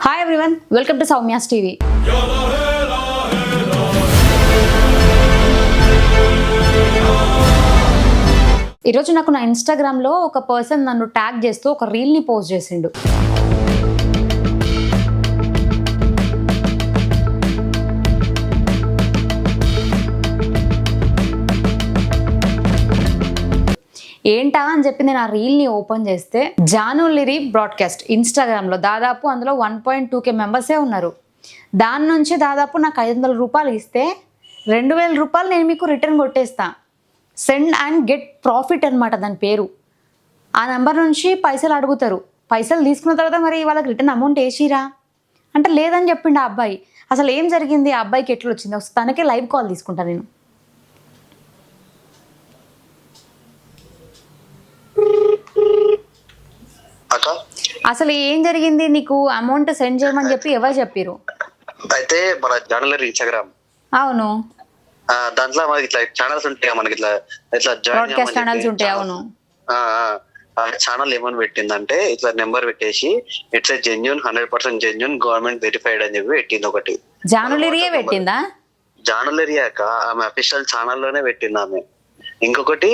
Hi everyone, welcome to Soumya's TV. ఈరోజు నాకు నా ఇన్స్టాగ్రామ్లో ఒక పర్సన్ నన్ను ట్యాగ్ చేస్తూ ఒక రీల్ని పోస్ట్ చేసిండు. ఏంటా అని చెప్పి నేను ఆ రీల్ని ఓపెన్ చేస్తే జాను లిరి బ్రాడ్కాస్ట్ ఇన్స్టాగ్రామ్లో దాదాపు అందులో 1.2K మెంబర్సే ఉన్నారు. దాని నుంచి దాదాపు నాకు 500 రూపాయలు ఇస్తే 2000 రూపాయలు నేను మీకు రిటర్న్ కొట్టేస్తా. సెండ్ అండ్ గెట్ ప్రాఫిట్ అనమాట దాని పేరు. ఆ నెంబర్ నుంచి పైసలు అడుగుతారు. పైసలు తీసుకున్న తర్వాత మరి వాళ్ళకి రిటర్న్ అమౌంట్ వేసిరా అంటే లేదని చెప్పిండు ఆ అబ్బాయి. అసలు ఏం జరిగింది, ఆ అబ్బాయికి ఎట్లా వచ్చింది, తనకే లైవ్ కాల్ తీసుకుంటా నేను. అసలు ఏం జరిగింది, నీకు అమౌంట్ సెండ్ చేయమని చెప్పి ఎవరు చెప్పారు? అయితే మన ఛానల్ ఇన్స్టాగ్రామ్. అవును, దాంట్లో మనకి ఇట్లా ఛానల్స్ ఉంటాయి, మనకి ఇట్లా ఇట్లా బ్రాడ్కాస్ట్ ఛానల్స్ ఉంటాయి. అవును, ఆ ఛానల్ ఏమని పెట్టిందంటే ఇట్లా నెంబర్ పెట్టేసి it's genuine 100% genuine government verified అని చెప్పి పెట్టింది. ఒకటి జానులెరియే పెట్టిందా? జానులెరియాక ఆమె అఫీషియల్ ఛానల్లోనే పెట్టింది ఆమె. ఇంకొకటి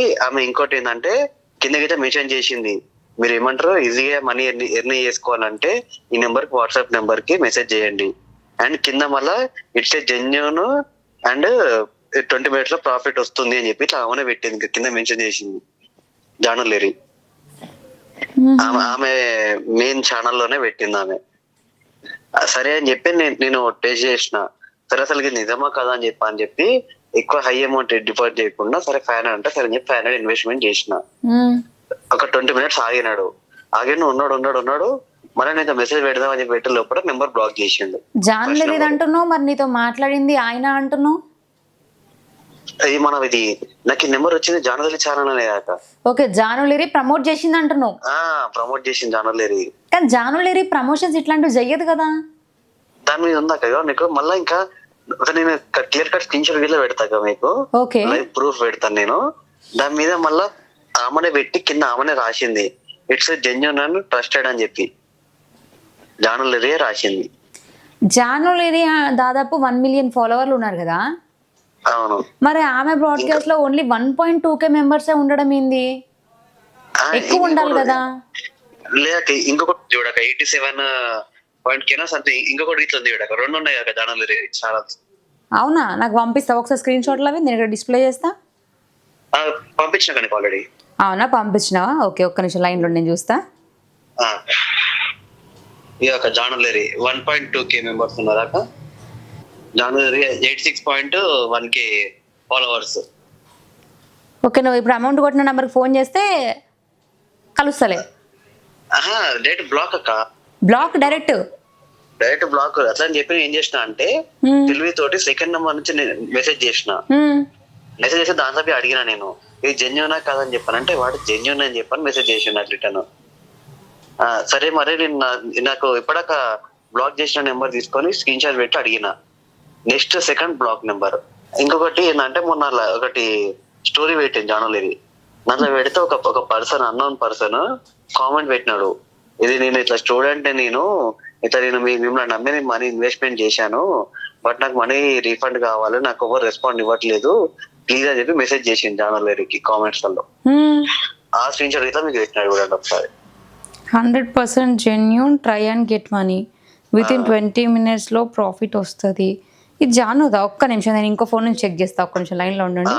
ఇంకోటి ఏంటంటే కిందకైతే మెన్షన్ చేసింది, మీరు ఏమంటారు ఈజీగా మనీ ఎర్న్ చేసుకోవాలంటే ఈ నెంబర్ కి వాట్సాప్ నెంబర్ కి మెసేజ్ చేయండి అండ్ కింద మళ్ళా ఇట్స్ జెన్యూన్ అండ్ 20 minutes లో ప్రాఫిట్ వస్తుంది అని చెప్పి ఇట్లా ఆమె పెట్టింది, కింద మెన్షన్ చేసింది జానులెరి. ఆమె మెయిన్ ఛానల్లోనే పెట్టింది ఆమె. సరే అని చెప్పి నేను టెస్ట్ చేసిన, సరే అసలు నిజమా కదా అని చెప్పి ఎక్కువ హై అమౌంట్ డిపాజిట్ చేయకుండా సరే 500 అంటే సరే అని చెప్పి 500 ఇన్వెస్ట్మెంట్ చేసిన. ఒక 20 minutes ఆగినాడు ఉన్నాడు మరి నేను మెసేజ్ పెడదామని చెప్పి పెట్టే లోపల నెంబర్ బ్లాక్ చేసిండు. జానులెరి అంటున్నావు, మరి నీతో మాట్లాడింది ఆయన అంటున్నావు. ఇది నాకు ఈ నెంబర్ వచ్చింది జానులెరి ఛానల్ అనే కాక. ఓకే, జానులెరి ప్రమోట్ చేసింది అంటున్నావు. ప్రమోట్ చేసింది జానులెరి. కానీ జానులెరి ప్రమోషన్స్ ఇట్లాంటివి చెయ్యదు కదా. దాని మీద ఉందా కదా నీకు మళ్ళా ఇంకా నేను క్లియర్ కట్ స్క్రీన్ షాట్ వీళ్ళ పెడతా మీకు, ప్రూఫ్ పెడతాను నేను. దాని మీద మళ్ళా ఆమెనే పెట్టి కింద ఆమెనే రాసింది ఇట్స్ జెన్యూన్ అండ్ ట్రస్టెడ్ అని చెప్పి జానులెరి రాసింది. జానులెరి దాదాపు 1 million ఫాలోవర్లు ఉన్నారు కదా. అవును, మరి ఆమె బ్రాడ్కాస్ట్ లో ఓన్లీ 1.2K మెంబర్స్ ఉండడం ఏంది? ఎక్కువ ఉండాలి కదా. లేక ఇంకొకటి చూడక 87.K సంథింగ్ ఇంకొకటి ఇట్లా ఉంది చూడక, 2 ఉన్నాయి కదా జానులెరి ఛానల్స్. అవునా, నాకు పంపిస్తావు ఒకసారి స్క్రీన్ షాట్లు అవి, నేను ఇక్కడ డిస్ప్లే చేస్తా. పంపించిన కానీ ఆల్రెడీ. అవునా, పంపించినావా? ఓకే, ఒక్క నిమిషం లైన్ లో నేను చూస్తా. ఈ యొక్క జానులెరి 1.2K మెంబర్స్ ఉన్నారాక, జానులెరి 86.1K ఫాలోవర్స్. ఓకే, నువ్వు ఇప్పుడు అమౌంట్ కొట్టిన నెంబర్కి ఫోన్ చేస్తే కలుస్తలే. డైరెక్ట్ బ్లాక్ అక్క, బ్లాక్ డైరెక్ట్ బ్లాక్. అట్లా అని చెప్పి ఏం చేసిన అంటే తెలివి తోటి సెకండ్ నెంబర్ నుంచి నేను మెసేజ్ చేసిన. మెసేజ్ చేసి దాంట్లో అడిగినా నేను ఇది జెన్యూనా కాదని చెప్పాను అంటే వాడు జెన్యూన్ అని చెప్పాను మెసేజ్ చేసి నాకు రిటర్న్. సరే మరి నేను నాకు ఇప్పటిక బ్లాక్ చేసిన నెంబర్ తీసుకొని స్క్రీన్ షాట్ పెట్టి అడిగిన. Next second block number. ఇంకొకటి ఏంటంటే మొన్న ఒకటి స్టోరీ పెట్టింది జానులెరి, దాంట్లో పెడితే ఒక పర్సన్ అన్నోన్ పర్సన్ కామెంట్ పెట్టినాడు, ఇది నేను ఇట్లా స్టూడెంట్, నేను మిమ్మల్ని నమ్మి మనీ ఇన్వెస్ట్మెంట్ చేశాను, బట్ నాకు మనీ రీఫండ్ కావాలి, నాకు ఎవరు రెస్పాండ్ ఇవ్వట్లేదు ప్లీజ్ అని చెప్పి మెసేజ్ చేసింది జానులెరికి కామెంట్స్ లలో. ఆ స్క్రీన్ షాట్ అయితే మీకు పెట్టినాడు చూడండి ఒకసారి. 100% genuine, try and get money with in 20 minutes లో ప్రాఫిట్ వస్తుంది. ఇది జానుదా? ఒక్క నిమిషం నేను ఇంకో ఫోన్ నుంచి చెక్ చేస్తా, ఒక్క నిమిషం లైన్ లో ఉండండి.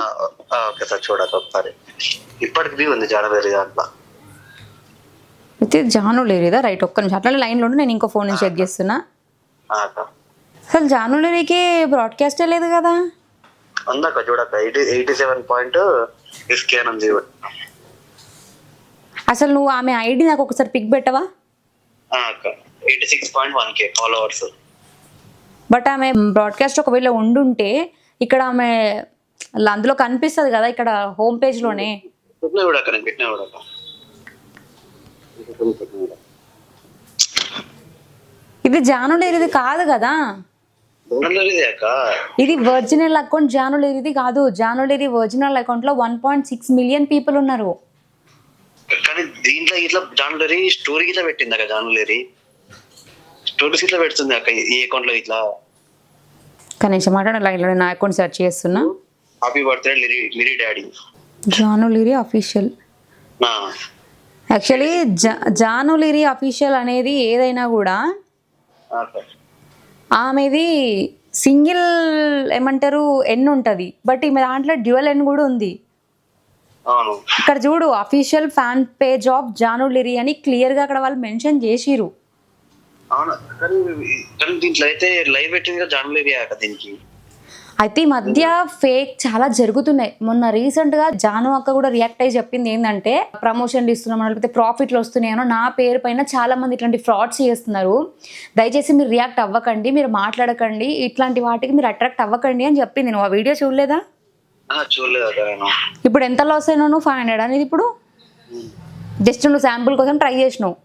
ఓకే సార్, చూడక ఒకసారి. ఇప్పటికి ఉంది జానులెరి దాంట్లో. అయితే జానులెరిదా? రైట్, ఒక్క నిమిషం అట్లా లైన్ లో ఉండి నేను ఇంకో ఫోన్ నుంచి చెక్ చేస్తున్నా. అసలు జానులెరికి బ్రాడ్కాస్టే లేదు కదా. ఉందాక చూడక 87.6K ఉంది. అసలు నువ్వు ఆమె ఐడి నాకు ఒకసారి పిక్ పెట్టవా? 86.1K followers. బట్ ఆమె బ్రాడ్కాస్ట్ ఒకవేళ ఉండుంటే ఇక్కడ ఆమె అందులో కనిపిస్తుంది కదా, ఇక్కడ హోమ్ పేజ్ లోనే. ఇది జానులెరిది కాదు కదా. ఇది ఒరిజినల్ అకౌంట్ జానులెరిది కాదు. జానులెరి ఒరిజినల్ అకౌంట్ లో 1.6 million పీపుల్ ఉన్నారు. కానీ దీంట్లో ఇట్లా జానులెరి స్టోరీ ఇట్లా పెట్టింది కదా జానులెరి. స్టోరీస్ ఇట్లా పెడుతుంది అక్క ఈ అకౌంట్ లో ఇట్లా కనీసం మాట్లాడ లైన్లో నా అకౌంట్ సెర్చ్ చేస్తున్నా. Happy birthday Lyri daddy. Janu Lyri official. Actually Janu Lyri official అనేది ఏదైనా కూడా ఆమెది సింగిల్ ఏమంటారు ఎన్ ఉంటుంది, బట్ ఈమె దాంట్లో డ్యూయల్ ఎన్ కూడా ఉంది. అవును ఇక్కడ చూడు official fan page of Janu Lyri అని క్లియర్గా అక్కడ వాళ్ళు మెన్షన్ చేసిరు. అవును కానీ దీంట్లో అయితే లైవ్ పెట్టింది కదా జాను లిరి అక్క. దీనికి అయితే ఈ మధ్య ఫేక్ చాలా జరుగుతున్నాయి. మొన్న రీసెంట్గా జాను అక్క కూడా రియాక్ట్ అయ్యి చెప్పింది ఏంటంటే ప్రమోషన్లు ఇస్తున్నాం లేకపోతే ప్రాఫిట్లు వస్తున్నాయనో నా పేరు పైన చాలా మంది ఇట్లాంటి ఫ్రాడ్స్ చేస్తున్నారు, దయచేసి మీరు రియాక్ట్ అవ్వకండి, మీరు మాట్లాడకండి, ఇట్లాంటి వాటికి మీరు అట్రాక్ట్ అవ్వకండి అని చెప్పింది. నువ్వు ఆ వీడియో చూడలేదా? చూడలేదు. ఇప్పుడు ఎంత లాస్ అయినా నువ్వు 500 అనేది ఇప్పుడు జస్ట్ నువ్వు శాంపుల్ కోసం ట్రై చేసినావు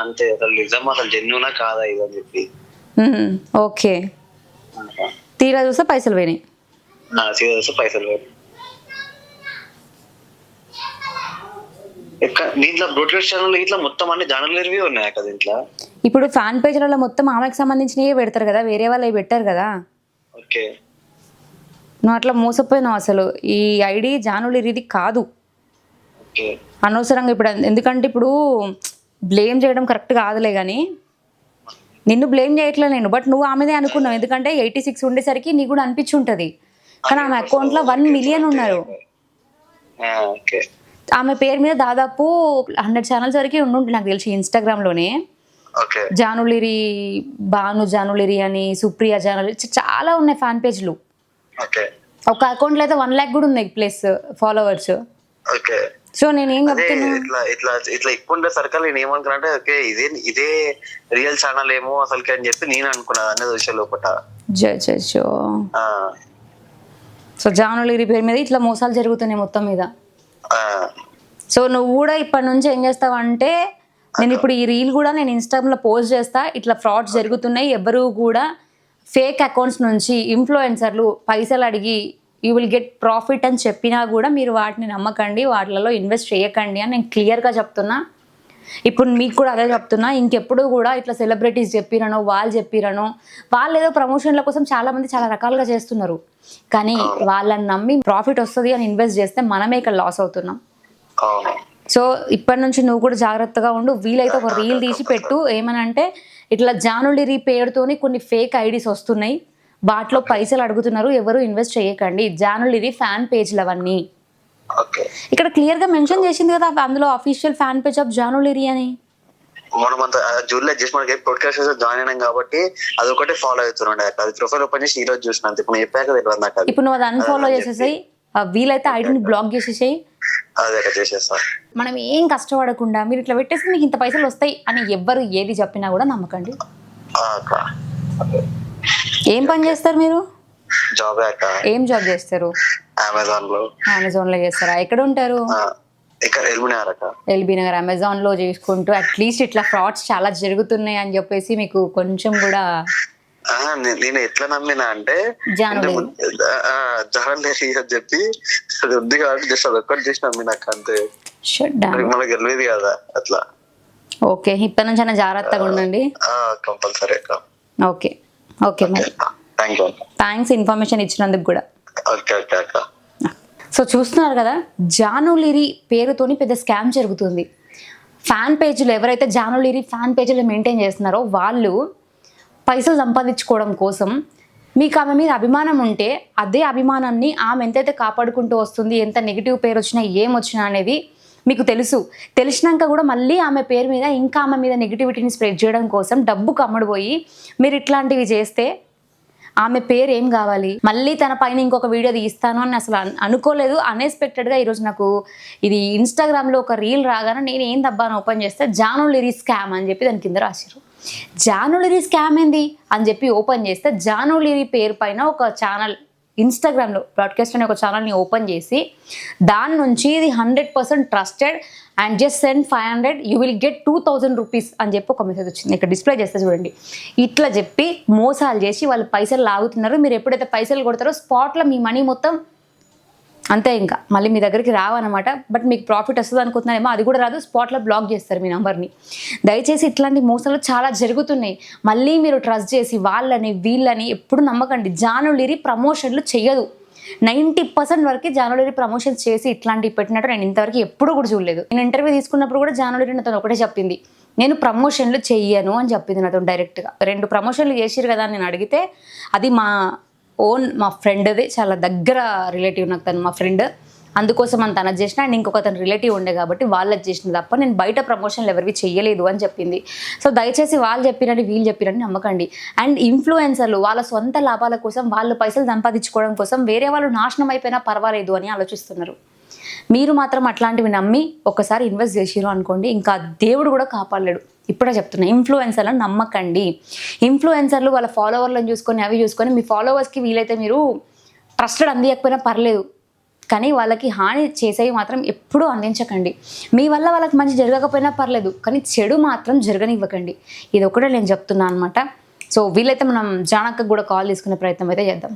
అంతే. అసలు నిజం అసలు జెన్యూనా కాదా ఇది అని చెప్పి. ఓకే, తీరా చూస్తే పైసలు పోయినాయి. పైసలు దీంట్లో బ్రోడ్కాస్ట్ ఛానల్ ఇట్లా మొత్తం అన్ని ఛానల్ ఉన్నాయి కదా దీంట్లో. ఇప్పుడు ఫ్యాన్ పేజ్లలో మొత్తం ఆమెకు సంబంధించినవే పెడతారు కదా, వేరే వాళ్ళు పెట్టారు కదా. ఓకే, నువ్వు అట్లా మోసపోయినావు. అసలు ఈ ఐడి జాను లిరిది కాదు. అనవసరంగా ఇప్పుడు ఎందుకంటే ఇప్పుడు బ్లేమ్ చేయడం కరెక్ట్ కాదులే, కానీ నిన్ను బ్లేమ్ చేయట్లే నేను, బట్ నువ్వు ఆమెదే అనుకున్నావు. ఎందుకంటే 86 ఉండేసరికి నీకు కూడా అనిపించి ఉంటుంది, కానీ ఆమె అకౌంట్లో 1 మిలియన్ ఉన్నారు. ఆమె పేరు మీద దాదాపు 100 ఛానల్స్ వరకు ఉండుంటుంది నాకు తెలిసి ఇన్స్టాగ్రామ్లోనే. జానులిరి, భాను జానులిరి అని, సుప్రియ జానులిరి, చాలా ఉన్నాయి ఫ్యాన్ పేజ్లు. ఒక అకౌంట్లో అయితే 1 lakh కూడా ఉన్నాయి ప్లస్ ఫాలోవర్స్. సో నేను ఏం చెప్తున్నా, ఇట్లా ఎక్కువ సర్కిల్ నేను ఏమనుకున్నా ఓకే ఇదే రియల్ ఛానల్ ఏమో అసలుకి అని చెప్పి నేను అనుకున్నా అనే విషయం లోపల. సో జానులిరి పేరు మీద ఇట్లా మోసాలు జరుగుతున్నాయి మొత్తం మీద. సో నువ్వు కూడా ఇప్పటి నుంచి ఏం చేస్తావంటే, నేను ఇప్పుడు ఈ రీల్ కూడా నేను ఇన్స్టాగ్రామ్లో పోస్ట్ చేస్తా, ఇట్లా ఫ్రాడ్స్ జరుగుతున్నాయి, ఎవరు కూడా ఫేక్ అకౌంట్స్ నుంచి ఇన్ఫ్లుయెన్సర్లు పైసలు అడిగి యూ విల్ గెట్ ప్రాఫిట్ అని చెప్పినా కూడా మీరు వాటిని నమ్మకండి, వాటిలలో ఇన్వెస్ట్ చేయకండి అని నేను క్లియర్గా చెప్తున్నా. ఇప్పుడు మీకు కూడా అదే చెప్తున్నా, ఇంకెప్పుడు కూడా ఇట్లా సెలబ్రిటీస్ చెప్పిరనో వాళ్ళు చెప్పిరనో, వాళ్ళు ఏదో ప్రమోషన్ల కోసం చాలామంది చాలా రకాలుగా చేస్తున్నారు, కానీ వాళ్ళని నమ్మి ప్రాఫిట్ వస్తుంది అని ఇన్వెస్ట్ చేస్తే మనమే ఇక్కడ లాస్ అవుతున్నాం. సో ఇప్పటి నుంచి నువ్వు కూడా జాగ్రత్తగా ఉండు. వీలైతే ఒక రీల్ తీసి పెట్టు, ఏమనంటే ఇట్లా జానులిరి పేరుతోని కొన్ని ఫేక్ ఐడీస్ వస్తున్నాయి, వాటిలో పైసలు అడుగుతున్నారు, ఎవరు ఇన్వెస్ట్ చేయకండి, జానులిరి ఫ్యాన్ పేజ్లు అవన్నీ. ఇక్కడ క్లియర్ గా మెన్షన్ చేసింది కదా అందులో అఫీషియల్ ఫ్యాన్ పేజ్ ఆఫ్ జానులిరి అని. మనమంతా జూలై జస్ట్ మనకి పోడ్కాస్ట్ జాయిన్ అయినాం కాబట్టి అది ఒకటే ఫాలో అవుతున్నాండి. అది ప్రొఫైల్ ఓపెన్ చేసి ఈ రోజు చూసిన అంతే. ఇప్పుడు చెప్పాక తెలియదు నాకు. ఇప్పుడు నువ్వు అది అన్ఫాలో చేసేసాయి, వీలైతే ఐడిని బ్లాక్ చేసేసాయి. మనం ఏం కష్టపడకుండా మీరు ఇట్లా పెట్టేసి మీకు ఇంత పైసలు వస్తాయి అని ఎవ్వరు ఏది చెప్పినా కూడా నమ్మకండి. ఏం పని చేస్తారు మీరు? ఏం జాబ్ చేస్తారు? అమెజాన్ లో చేస్తారా? ఎక్కడ ఉంటారు? ఎల్బీ నగర్. అమెజాన్ లో చేసుకుంటూ అట్లీస్ట్ ఇట్లా ఫ్రాడ్స్ చాలా జరుగుతున్నాయి అని చెప్పేసి మీకు కొంచెం కూడా నేను ఎట్లా నమ్మినా అంటే జానులిరి అని చెప్పి అది ఉంది కాబట్టి జస్ట్ అది ఒక్కటి చేసి నమ్మినాక అంతే. మనకు తెలియదు కదా అట్లా. ఓకే, ఇప్పటి నుంచి అయినా జాగ్రత్తగా ఉండండి. కంపల్సరీ. ఓకే ఓకే మరి థ్యాంక్స్ ఇన్ఫర్మేషన్ ఇచ్చినందుకు కూడా. సో చూస్తున్నారు కదా, జానులిరి పేరుతోని పెద్ద స్కామ్ జరుగుతుంది. ఫ్యాన్ పేజీలు ఎవరైతే జానులిరి ఫ్యాన్ పేజీలు మెయింటైన్ చేస్తున్నారో వాళ్ళు పైసలు సంపాదించుకోవడం కోసం మీకు ఆమె మీద అభిమానం ఉంటే అదే అభిమానాన్ని ఆమె ఎంతైతే కాపాడుకుంటూ వస్తుంది, ఎంత నెగిటివ్ పేరు వచ్చినా ఏమొచ్చినా అనేది మీకు తెలిసినాక కూడా మళ్ళీ ఆమె పేరు మీద ఇంకా ఆమె మీద నెగిటివిటీని స్ప్రెడ్ చేయడం కోసం డబ్బు కమ్ముడుపోయి మీరు ఇట్లాంటివి చేస్తే ఆమె పేరు ఏం కావాలి? మళ్ళీ తన పైన ఇంకొక వీడియో తీస్తాను అని అసలు అనుకోలేదు. అన్ఎక్స్పెక్టెడ్గా ఈరోజు నాకు ఇది ఇన్స్టాగ్రామ్లో ఒక రీల్ రాగానే నేను ఏం దబ్బాను ఓపెన్ చేస్తే జానులిరి స్కామ్ అని చెప్పి దాని కింద రాశారు. జానులిరి స్కామ్ ఏంది అని చెప్పి ఓపెన్ చేస్తే జానులిరి పేరు పైన ఒక ఛానల్ ఇన్స్టాగ్రామ్లో బ్రాడ్కాస్ట్ అనే ఒక ఛానల్ని ఓపెన్ చేసి దాని నుంచి ఇది 100% trusted and just send 500 you will get 2000 rupees అని చెప్పి ఒక మెసేజ్ వచ్చింది. ఇక్కడ డిస్ప్లే చేస్తే చూడండి. ఇట్లా చెప్పి మోసాలు చేసి వాళ్ళు పైసలు లాగుతున్నారు. మీరు ఎప్పుడైతే పైసలు కొడతారో స్పాట్లో మీ మనీ మొత్తం అంతే, ఇంకా మళ్ళీ మీ దగ్గరికి రావన్నమాట. బట్ మీకు ప్రాఫిట్ వస్తుంది అనుకుంటున్నారేమో, అది కూడా రాదు, స్పాట్లో బ్లాక్ చేస్తారు మీ నెంబర్ని. దయచేసి ఇట్లాంటి మోసాలు చాలా జరుగుతున్నాయి. మళ్ళీ మీరు ట్రస్ట్ చేసి వాళ్ళని వీళ్ళని ఎప్పుడు నమ్మకండి. జాను లిరి ప్రమోషన్లు చెయ్యదు. 90% వరకు జాను లిరి ప్రమోషన్స్ చేసి ఇట్లాంటివి పెట్టినట్టు నేను ఇంతవరకు ఎప్పుడు కూడా చూడలేదు. నేను ఇంటర్వ్యూ తీసుకున్నప్పుడు కూడా జాను లిరి నాతో ఒకటే చెప్పింది, నేను ప్రమోషన్లు చెయ్యను అని చెప్పింది నాతో డైరెక్ట్గా. 2 ప్రమోషన్లు చేసిరు కదా అని నేను అడిగితే, అది మా ఫ్రెండ్ది, చాలా దగ్గర రిలేటివ్ నాకు, తను మా ఫ్రెండ్, అందుకోసం అని తనది చేసిన. అండ్ ఇంకొక తన రిలేటివ్ ఉండే కాబట్టి వాళ్ళది చేసిన తప్ప నేను బయట ప్రమోషన్లు ఎవరివి చెయ్యలేదు అని చెప్పింది. సో దయచేసి వాళ్ళు చెప్పినని వీళ్ళు చెప్పినని నమ్మకండి. అండ్ ఇన్ఫ్లుయెన్సర్లు వాళ్ళ సొంత లాభాల కోసం, వాళ్ళు పైసలు సంపాదించుకోవడం కోసం వేరే వాళ్ళు నాశనం అయిపోయినా పర్వాలేదు అని ఆలోచిస్తున్నారు. మీరు మాత్రం అట్లాంటివి నమ్మి ఒకసారి ఇన్వెస్ట్ చేసిరు అనుకోండి, ఇంకా దేవుడు కూడా కాపాడలేడు. ఇప్పుడే చెప్తున్నా, ఇన్ఫ్లుయెన్సర్లను నమ్మకండి. ఇన్ఫ్లుయెన్సర్లు వాళ్ళ ఫాలోవర్లను చూసుకొని అవి చూసుకొని మీ ఫాలోవర్స్కి వీలైతే మీరు ట్రస్టెడ్ అందియకపోయినా పర్లేదు, కానీ వాళ్ళకి హాని చేసేవి మాత్రం ఎప్పుడూ అందించకండి. మీ వల్ల వాళ్ళకి మంచి జరగకపోయినా పర్లేదు, కానీ చెడు మాత్రం జరగనివ్వకండి. ఇది ఒకటే నేను చెప్తున్నాను అనమాట. సో వీలైతే మనం జానక్కకు కూడా కాల్ తీసుకునే ప్రయత్నం అయితే చేద్దాం.